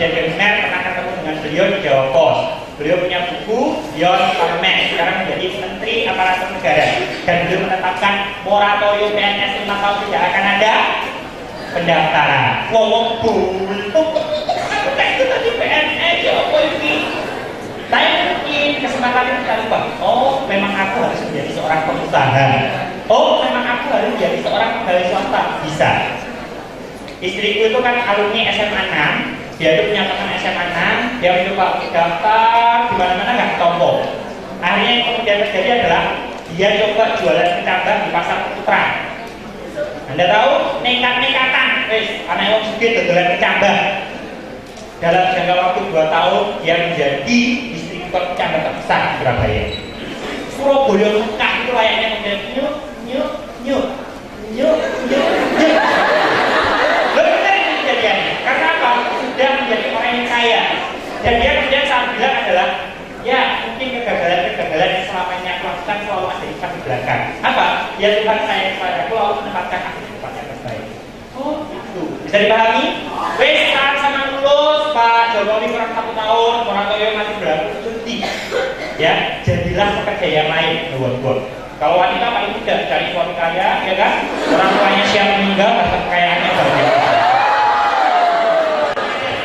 Sandiaga Uno pernah ketemu dengan beliau di Jawa Pos. Beliau punya buku Beyond Parlemen, sekarang menjadi Menteri Aparatur Negara, dan beliau menetapkan moratorium PNS 5 tahun tidak akan ada pendaftaran. Wong buntu itu tadi PNS ya apa ini? Saya mungkin kesempatan ini kita lupa. Oh, memang aku harus menjadi seorang pengusaha. Oh, memang aku harus menjadi seorang pegawai swasta. Bisa. Istriku itu kan alumni SMA 6. Dia itu punya teman SMA 6. Dia mencoba daftar di mana-mana nggak ketompo. Akhirnya yang kemudian terjadi adalah dia coba jualan kecambah di pasar Putra. Anda tahu, nekat-nekatan, anak orang sugih dodolan kecambah. Dalam jangka waktu 2 tahun, dia menjadi distributor kecambah terbesar di Surabaya. Surabaya Mekah itu layaknya kemudian nyuk. Benar ini kejadiannya. Karena apa? Sudah menjadi orang yang kaya. Dan dia kemudian saat bilang adalah, ya mungkin kegagalan yang selama ini aku lakukan selalu ada ikat di belakang. Apa? Ya Tuhan saya kepadaku lalu menempatkan aku di tempat yang terbaik. Oh itu bisa dipahami? Wes sekarang sama lulus Pak Jokowi kurang 1 tahun, moratorium masih berlaku cuti. Ya jadilah pekerja yang lain. Buat. Kalau wanita paling tidak cari suami kaya, ya kan? Orang tuanya siap meninggal, masa kekayaannya banyak.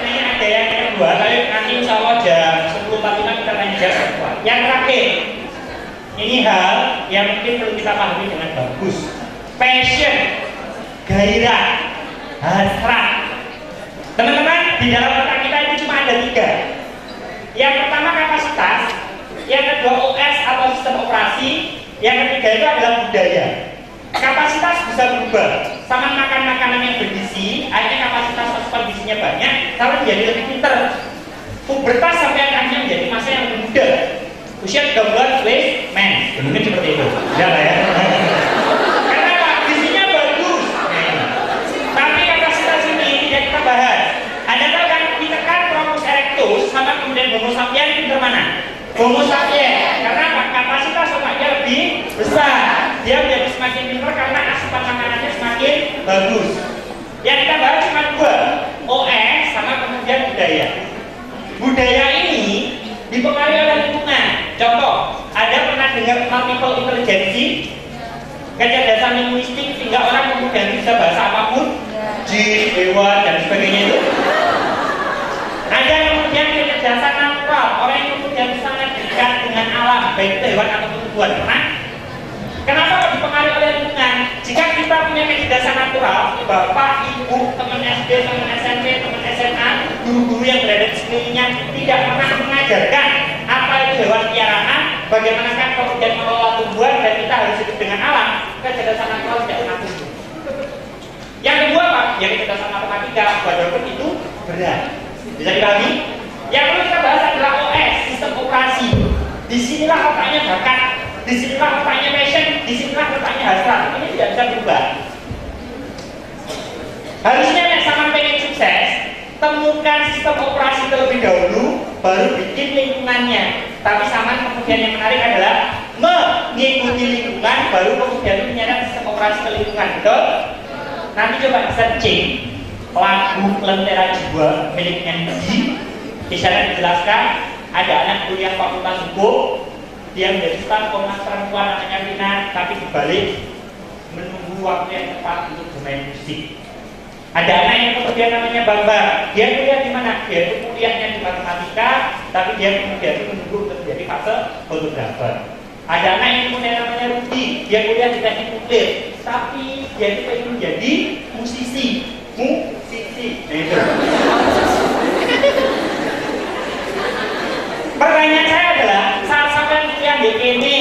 Ini ada yang kedua, tapi nanti insya Allah jam 10.45 kita tanya jawab kedua. Yang terakhir, ini hal yang mungkin perlu kita pahami dengan bagus. Passion, gairah, hasrat. Teman-teman, di dalam otak kita itu cuma ada 3. Yang pertama kapasitas, yang kedua OS atau sistem operasi, yang ketiga itu adalah budaya. Kapasitas bisa berubah, sama makan makanan yang bergizi, akhirnya kapasitas asupan gizinya banyak, tapi menjadi lebih pinter. Pubertas sampai akhirnya menjadi masa yang lebih muda. Usia 3 bulan, men, mungkin seperti itu. Ya lah ya. Karena apa? Gizinya bagus. Tapi kapasitas ini tidak kita bahas. Anda tahu kan, kita kan Homo erectus sama kemudian Homo sapiens pinter mana? Homo sapiens. Karena apa? Kapasitas otaknya lebih besar. Dia menjadi semakin pintar karena asupan makanannya semakin bagus. Yang kita bahas cuma 2, OS sama kemudian budaya. Budaya ini dipengaruhi oleh lingkungan. Contoh, ada pernah dengar multiple intelligence, kecerdasan linguistik sehingga orang kemudian bisa bahasa apapun, jin, hewan dan sebagainya itu. Ada yang kemudian kecerdasan natural, orang yang kemudian sangat dekat dengan alam, baik itu hewan atau tumbuhan. Kenapa kok dipengaruhi oleh lingkungan? Jika kita punya kecerdasan natural, bapak, ibu, teman SD, teman SMP, teman SMA, guru-guru yang berada di sekelilingnya tidak pernah mengajarkan apa itu hewan piaraan, bagaimana kan kemudian mengelola tumbuhan dan kita harus hidup dengan alam, kecerdasan natural tidak pernah tumbuh. Yang kedua Pak, yang kecerdasan matematika, walaupun itu berat. Bisa dipahami? Yang perlu kita bahas adalah OS, sistem operasi. Disinilah otaknya bakat, disinilah otaknya passion, disinilah otaknya hasrat. Ini tidak bisa berubah. Harusnya nek sama pengen sukses, temukan sistem operasi terlebih dahulu, baru bikin lingkungannya. Tapi sama kemudian yang menarik adalah mengikuti lingkungan, baru kemudian menyadari sistem operasi ke lingkungan. Betul? Nanti coba searching lagu Lentera Jiwa miliknya di sana dijelaskan ada anak kuliah fakultas hukum, dia menjadi staf Komnas Perempuan namanya Rina, tapi dibalik menunggu waktu yang tepat untuk bermain musik. Ada anak yang kemudian namanya Bambang, dia kuliah di mana? Dia itu kuliahnya di matematika, tapi dia kemudian menunggu untuk menjadi fase fotografer. Ada anak yang kemudian namanya Rudi, dia kuliah di teknik nuklir, tapi dia itu pengen menjadi musisi. Nah itu. Pertanyaan saya adalah, saat sampai kuliah di ini,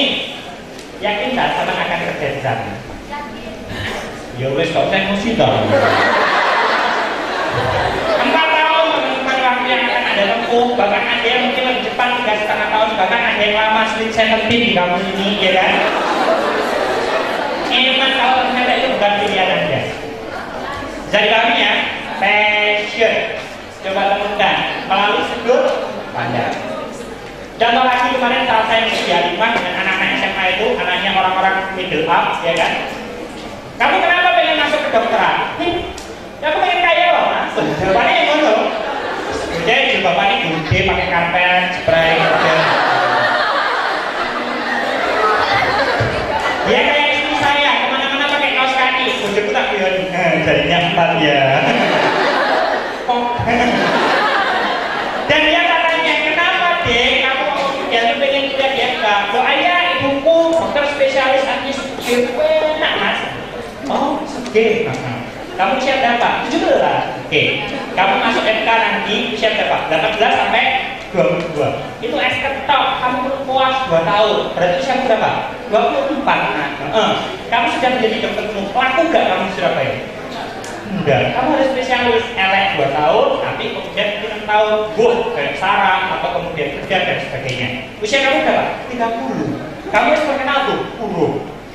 yakin nggak sama akan kerja di sana? Ya wes, kok saya emosi dong. 4 tahun teman-teman waktu yang akan ada tempuh, bahkan ada yang mungkin lebih cepat 3,5 tahun, bahkan ada yang lama Sweet 17 di kampus ini, ya kan? Emang kalau ternyata itu bukan pilihan Anda. Bisa dipahami ya? Passion. Coba temukan melalui sudut pandang. Contoh lagi kemarin saat saya mengisi Halimah dengan anak-anak SMA itu, anaknya orang-orang middle up, ya kan? Kamu kenapa pengen masuk ke dokteran? Ya aku pengen kaya loh, mas. Jawabannya yang ngono. Dia kan, spray udah. Ya kayak istri saya, kemana-mana pakai kaos kaki, bojoku tak bilang, jadinya 4 ya. Dan dia katanya, kenapa deh kamu ya lu pengen kuliah di FK? Loh ayah, ibuku dokter spesialis anestesi. Enak mas. Oh, oke. Kamu siap berapa? 17. Oke. Kamu masuk FK nanti siap berapa? 18 sampai 22. Itu SK top. Kamu perlu puas 2 tahun. Berarti siap berapa? 24. Kamu sudah menjadi dokter umum. Laku gak kamu di Surabaya? Enggak. Kamu harus spesialis elek 2 tahun, tapi kemudian 6 tahun kayak sarang atau kemudian kerja dan sebagainya. Usia kamu berapa? 30. Kamu harus terkenal tuh,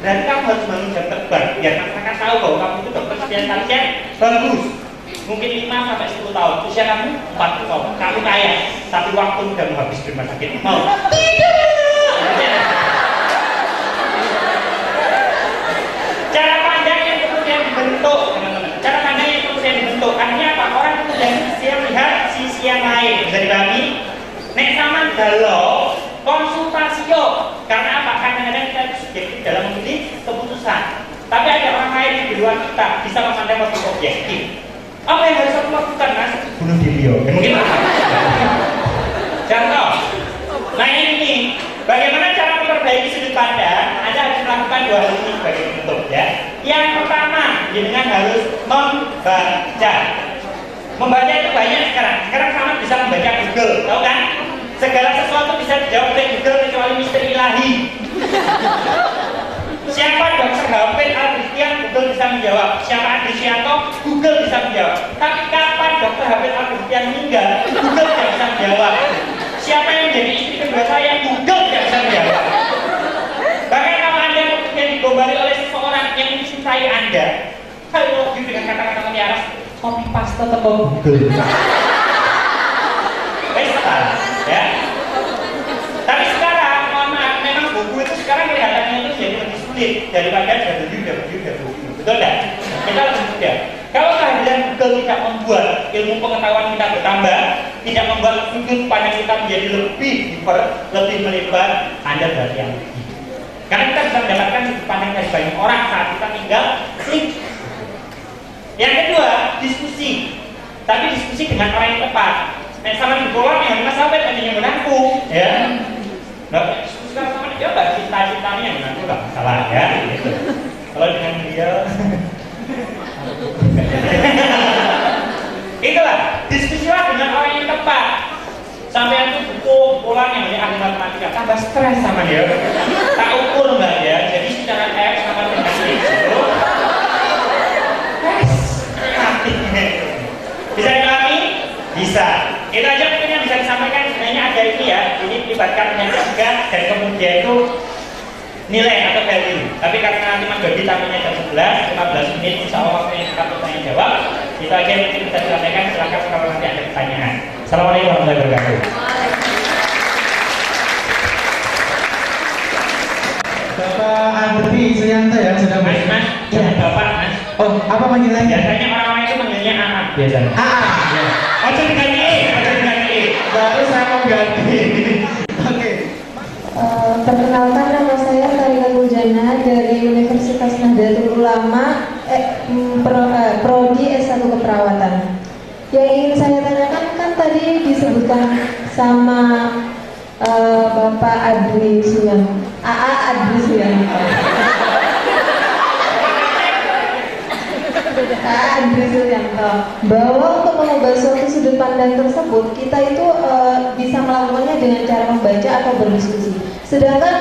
dan kamu harus bangun jam terbang biar masyarakat tahu bahwa kamu itu dokter spesialisnya bagus. Mungkin 5 sampai 10 tahun. Usia kamu 40 tahun. Kamu kaya, tapi waktu udah mau habis di rumah sakit. Mau? Tidak. Cara pandang yang kemudian dibentuk, teman-teman. Cara pandang yang kemudian dibentuk. Artinya apa? Orang kemudian bisa melihat sisi yang lain. Bisa dipahami? Nek sama galau konsultasi yuk. Karena apa? Kadang-kadang kita subjektif dalam memilih keputusan. Tapi ada orang lain yang di luar kita bisa memandang lebih objektif. Apa yang harus aku lakukan, mas? Bunuh diri yo. Mungkin apa? Contoh. Nah ini, bagaimana cara memperbaiki sudut pandang? Anda harus melakukan 2 hal ini sebagai bentuk ya. Yang pertama, dengan harus membaca. Membaca itu banyak sekarang. Sekarang sama bisa membaca Google, tahu kan? Segala sesuatu bisa dijawab oleh Google kecuali misteri ilahi. Siapa Dr. Hafid Al-Christian, Google bisa menjawab. Siapa Adrianto, Google bisa menjawab. Tapi kapan Dr. Hafid Al-Christian meninggal, Google tidak bisa menjawab. Siapa yang menjadi istri kedua saya, Google tidak bisa menjawab. Bahkan kalau Anda kemudian digombali oleh seseorang yang mencintai Anda, kalau dengan kata-kata mutiara, copy paste atau Google. Ya. Tapi sekarang, mohon maaf, memang buku itu sekarang kelihatannya itu jadi lebih sulit daripada www. Betul tidak? Kita lebih mudah. Kalau kehadiran Google tidak membuat ilmu pengetahuan kita bertambah, tidak membuat sudut pandang kita menjadi lebih melebar, Anda berarti yang rugi. Karena kita bisa mendapatkan sudut pandang dari banyak orang saat kita tinggal klik. Yang kedua, diskusi. Tapi diskusi dengan orang yang tepat. Nah, sama di kolam yang Mas Abed hanya menangku, ya. Nah, sekarang sama dia nggak cinta-cintanya yang menangku nggak masalah, ya. Gitu. Kalau dengan dia, itulah diskusilah dengan orang yang tepat. Sampai itu buku kolam yang ahli matematika tambah stres sama dia. Tak ukur mbak ya. Jadi secara F sama dengan X itu, bisa dipahami? Bisa. Itu aja mungkin yang bisa disampaikan. Sebenarnya ada ini ya. Ini melibatkan yang ketiga dan kemudian itu nilai atau value. Tapi karena nanti Mas Dodi tamunya jam 11, 15 menit insya Allah waktunya kita bertanya jawab. Itu aja yang mungkin bisa disampaikan. Silakan kalau nanti ada pertanyaan. Assalamualaikum warahmatullahi wabarakatuh. Bapak Andri Suyanto ya sudah Mas, ya Bapak Mas. Oh, apa panggilannya? Biasanya orang-orang itu manggilnya AA biasanya. AA. Ya. Ojo diganti E, ojo diganti E. Baru saya mau ganti. Oke. Perkenalkan, nama saya Karina Mujana dari Universitas Nahdlatul Ulama, Prodi S1 Keperawatan. Yang ingin saya tanyakan kan tadi disebutkan sama Bapak Adri Suyanto, AA Adri Suyanto. Andri Suyanto, bahwa untuk mengubah suatu sudut pandang tersebut kita itu bisa melakukannya dengan cara membaca atau berdiskusi. Sedangkan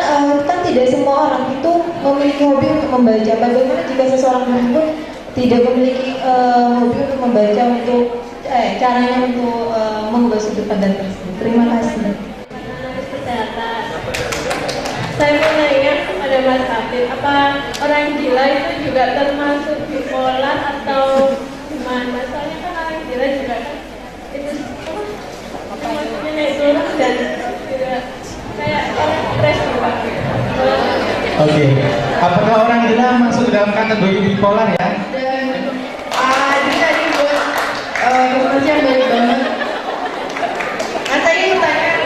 kan tidak semua orang itu memiliki hobi untuk membaca. Bagaimana jika seseorang tersebut tidak memiliki hobi untuk membaca, untuk caranya untuk mengubah sudut pandang tersebut? Terima kasih. Saya mau nanya kepada Mas Hafid, apa orang gila itu juga termasuk bipolar atau gimana? Soalnya kan orang gila juga kan itu maksudnya naik turun dan juga kayak orang stres juga. Oke. Apakah orang gila masuk ke dalam kategori bipolar ya? Dan jadi tadi buat informasi yang baik banget. Nah tadi pertanyaan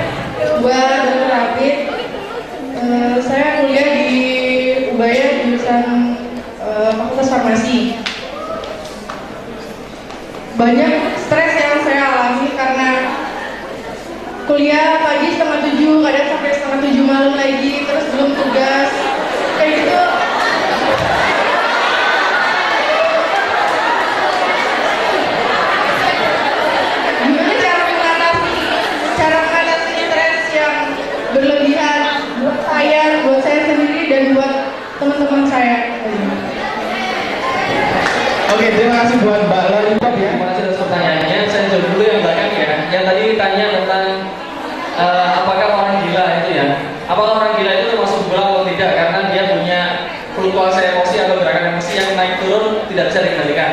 kuliah pagi 6:30, kadang sampai 6:30 malam lagi, terus belum tugas kayak gitu. Gimana cara mengatasi stres yang berlebihan buat saya sendiri dan buat teman-teman saya? Oke, terima kasih buat Mbak Lollipop ya. Terima kasih atas pertanyaannya. Saya jawab dulu yang belakang ya. Yang tadi ditanya tentang apakah orang gila itu ya. Apakah orang gila itu termasuk gila atau tidak? Karena dia punya fluktuasi emosi atau gerakan emosi yang naik turun tidak bisa dikendalikan.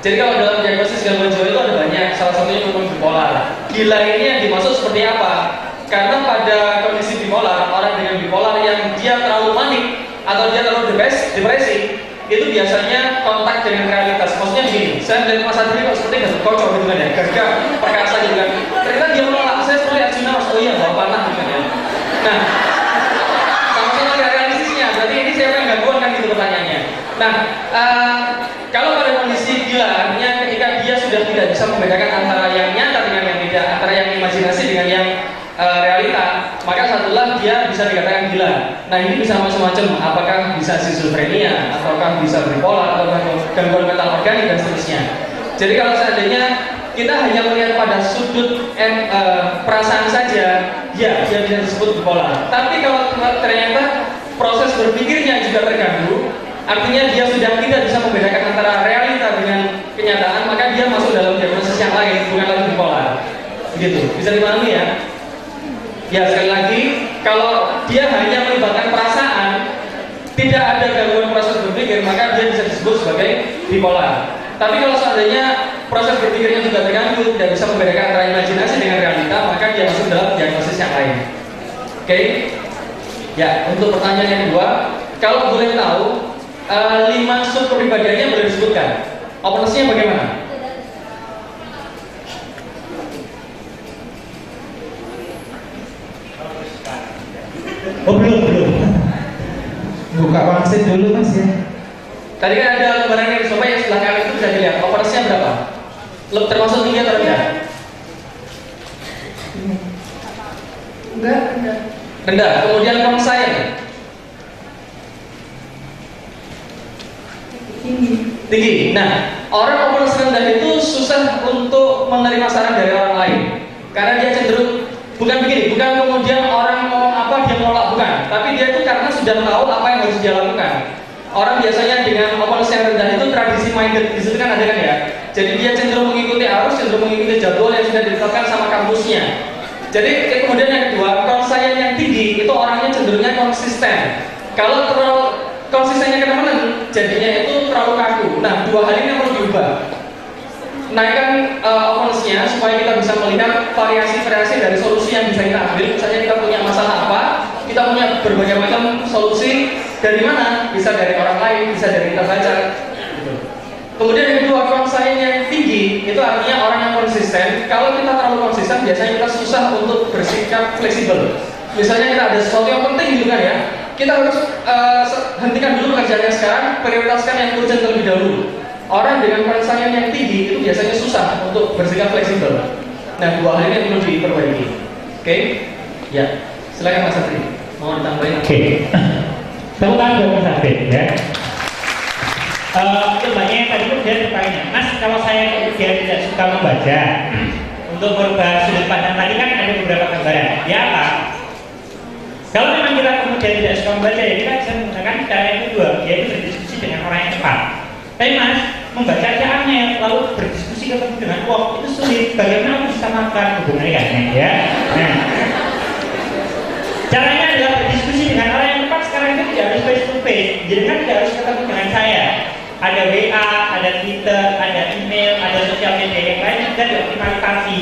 Jadi kalau dalam diagnosis gangguan jiwa itu ada banyak. Salah satunya hukum bipolar. Gila ini yang dimaksud seperti apa? Karena pada kondisi bipolar, orang dengan bipolar yang dia terlalu panik atau dia terlalu depresi, itu biasanya kontak dengan realitas. Maksudnya begini, saya melihat Mas Adri kok seperti gak kocok gitu kan ya, gagah, perkasa gitu kan. Ternyata dia menolak, saya seperti Arjuna Mas, oh iya bawa panah gitu kan ya. Nah, sama-sama ada realistisnya, berarti ini siapa yang gangguan kan gitu pertanyaannya. Nah, kalau pada kondisi gila, artinya ketika dia sudah tidak bisa membedakan antara yang nyata dengan yang tidak, antara yang imajinasi dengan yang realita, maka satulah dia bisa dikatakan gila. Nah ini bisa macam-macam, apakah bisa skizofrenia, ataukah bisa bipolar, ataukah gangguan mental organik dan seterusnya. Jadi kalau seandainya kita hanya melihat pada sudut perasaan saja, ya dia bisa disebut bipolar. Tapi kalau ternyata proses berpikirnya juga terganggu, artinya dia sudah tidak bisa membedakan antara realita dengan kenyataan, maka dia masuk dalam diagnosis yang lain, bukan lagi bipolar. Begitu, bisa dipahami ya? Ya sekali lagi, kalau dia hanya melibatkan perasaan, tidak ada gangguan proses berpikir, maka dia bisa disebut sebagai bipolar. Tapi kalau seandainya proses berpikirnya juga terganggu, tidak bisa membedakan antara imajinasi dengan realita, maka dia masuk dalam diagnosis yang lain. Oke? Ya, untuk pertanyaan yang kedua, kalau boleh tahu, 5 sub kepribadiannya boleh disebutkan. Openness-nya bagaimana? Oh belum. Buka wangsit dulu Mas ya. Tadi kan ada lembaran yang dicoba yang sebelah kanan itu bisa dilihat. Openness-nya berapa? Termasuk tinggi atau rendah? Enggak, rendah. Rendah. Kemudian conscience tinggi. Nah, orang openness rendah itu susah untuk menerima saran dari orang lain karena dia cenderung bukan kemudian orang ngomong apa dia menolak, bukan, tapi dia itu karena sudah tahu apa yang harus dia lakukan. Orang biasanya dengan openness yang rendah itu tradisi minded, di situ kan ada kan ya. Jadi dia cenderung mengikuti arus, cenderung mengikuti jadwal yang sudah ditetapkan sama kampusnya. Jadi kemudian yang kedua, conscience yang tinggi itu orangnya cenderungnya konsisten. Kalau terlalu konsistennya kemana-mana, jadinya itu terlalu kaku. Nah, dua hal ini yang perlu diubah. Naikkan openness-nya supaya kita bisa melihat variasi-variasi dari solusi yang bisa kita ambil. Misalnya kita punya masalah apa, kita punya berbagai macam solusi. Dari mana? Bisa dari orang lain, bisa dari kita baca gitu. Kemudian yang kedua, conscience yang tinggi itu artinya orang yang konsisten. Kalau kita terlalu konsisten, biasanya kita susah untuk bersikap fleksibel. Misalnya kita ada sesuatu yang penting gitu kan ya, kita harus hentikan dulu pekerjaannya sekarang, prioritaskan yang urgent terlebih dahulu. Orang dengan conscience yang tinggi itu biasanya susah untuk bersikap fleksibel. Nah, dua hal ini yang perlu diperbaiki. Oke? Ya, silakan Mas Satri. Mau ditambahin? Oke. Tepuk tangan buat Mas Afif ya. Coba yang tadi kemudian bertanya, Mas, kalau saya kemudian tidak suka membaca, untuk merubah sudut pandang tadi kan ada beberapa gambaran. Ya apa? Kalau memang kita kemudian tidak suka membaca, ya kita bisa menggunakan cara yang kedua, yaitu berdiskusi dengan orang yang tepat. Tapi Mas, membaca aja aneh, lalu berdiskusi ketemu dengan itu sulit. Bagaimana bisa melakukan hubungannya ya? Nah, caranya adalah berdiskusi dengan orang yang tepat. Sekarang itu tidak harus face to face, jadi kan tidak harus ketemu dengan saya. Ada WA, ada Twitter, ada email, ada sosial media yang lain juga dioptimalisasi.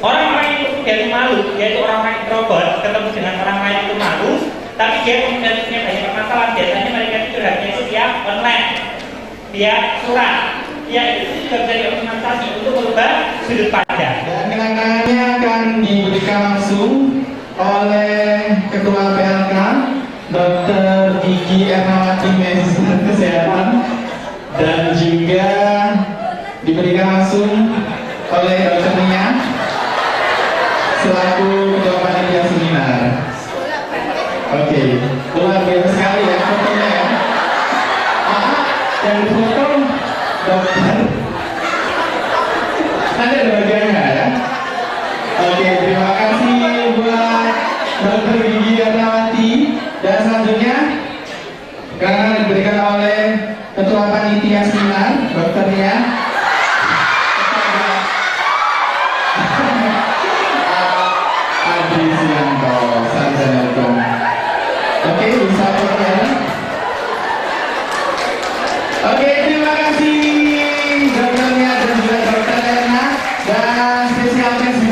Orang-orang yang kemudian malu, yaitu orang-orang introvert, ketemu dengan orang lain itu malu, tapi dia kemudian punya banyak masalah. Biasanya mereka itu curhatnya itu dia online, dia surat, ya itu juga bisa dioptimalisasi untuk merubah sudut pandang. Dan kenangannya akan diberikan langsung oleh Ketua PLK Dr. Gigi Ermawati Manajemen Kesehatan, dan juga diberikan langsung oleh Dr. Nia selaku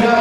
juga